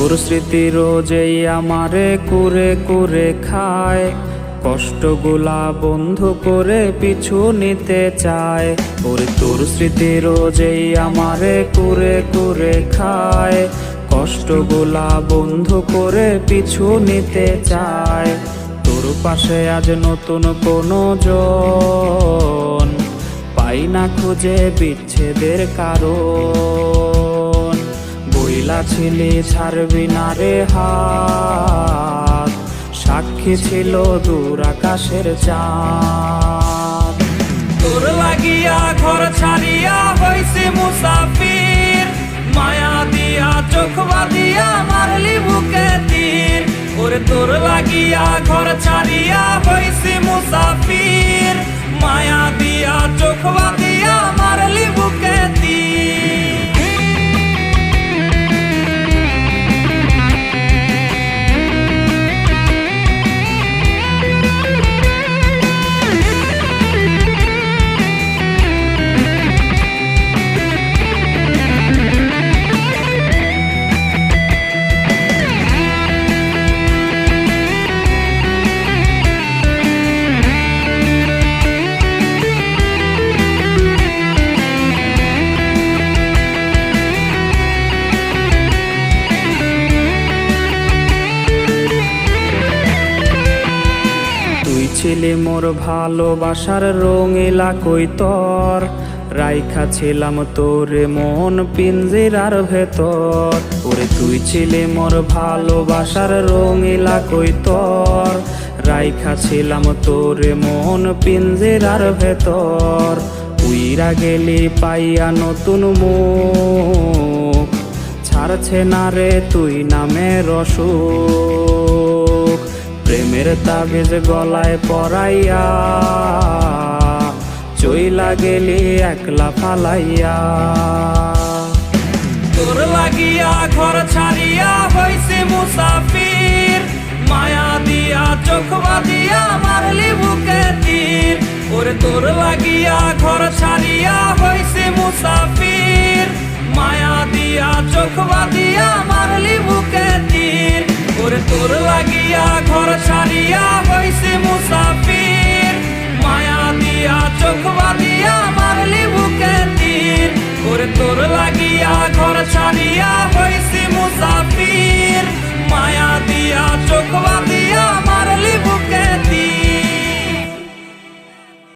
তোর স্মৃতি রোজেই আমারে কুরে কুরে খায়, কষ্টগুলা বন্ধু করে পিছু নিতে চায়। ওরে তোর স্মৃতি রোজেই আমারে কুরে কুরে খায়, কষ্টগুলা বন্ধু করে পিছু নিতে চায়। তোর পাশে আজ নতুন কোনো জন পাই না খুঁজে বিচ্ছেদের কারণ। বইলা ছিলি ছাড়বি না রে হাত, সাক্ষী ছিল দূর আকাশের চাঁদ। তোর লাগিয়া ঘর ছাড়িয়া হইছি মুসাফির, মায়া দিয়া চোখ বাঁধিয়া মারলি বুকে তীর। ওরে তোর লাগিয়া ঘর ছাড়িয়া হইছি মুসাফির, মায়া দিয়া চোখ বাঁধিয়া মারলি বুকে তীর। ছিলি মোর ভালোবাসার রঙিলা কৈতর, রাইখা ছিলাম তোরে মন পিঞ্জিরার ভেতর। ওরে তুই ছিলি মোর ভালোবাসার রঙিলা কৈতর, রাইখা ছিলাম তোরে মন পিঞ্জিরার ভেতর। উইরা গেলি পাইয়া নতুন মুখ, ছাড়ছে না রে তুই নামের অসুখ। প্রেমের তাবিজ গলায় পরাইয়া চইলা গেলি একলা ফালাইয়া। তোর লাগিয়া ঘর ছাড়িয়া হইছি মুসাফির, মায়া দিয়া চোখ বাঁধিয়া মারলি বুকে তীর। ওরে তোর লাগিয়া ঘর ছাড়িয়া হইছি মুসাফির, মায়া দিয়া চোখ বাঁধিয়া মারলি বুকে তীর। ওরে তোর লাগিয়া ঘর ছাড়িয়া হইছি মুসাফির, মায়া দিয়া চোখ বাঁধিয়া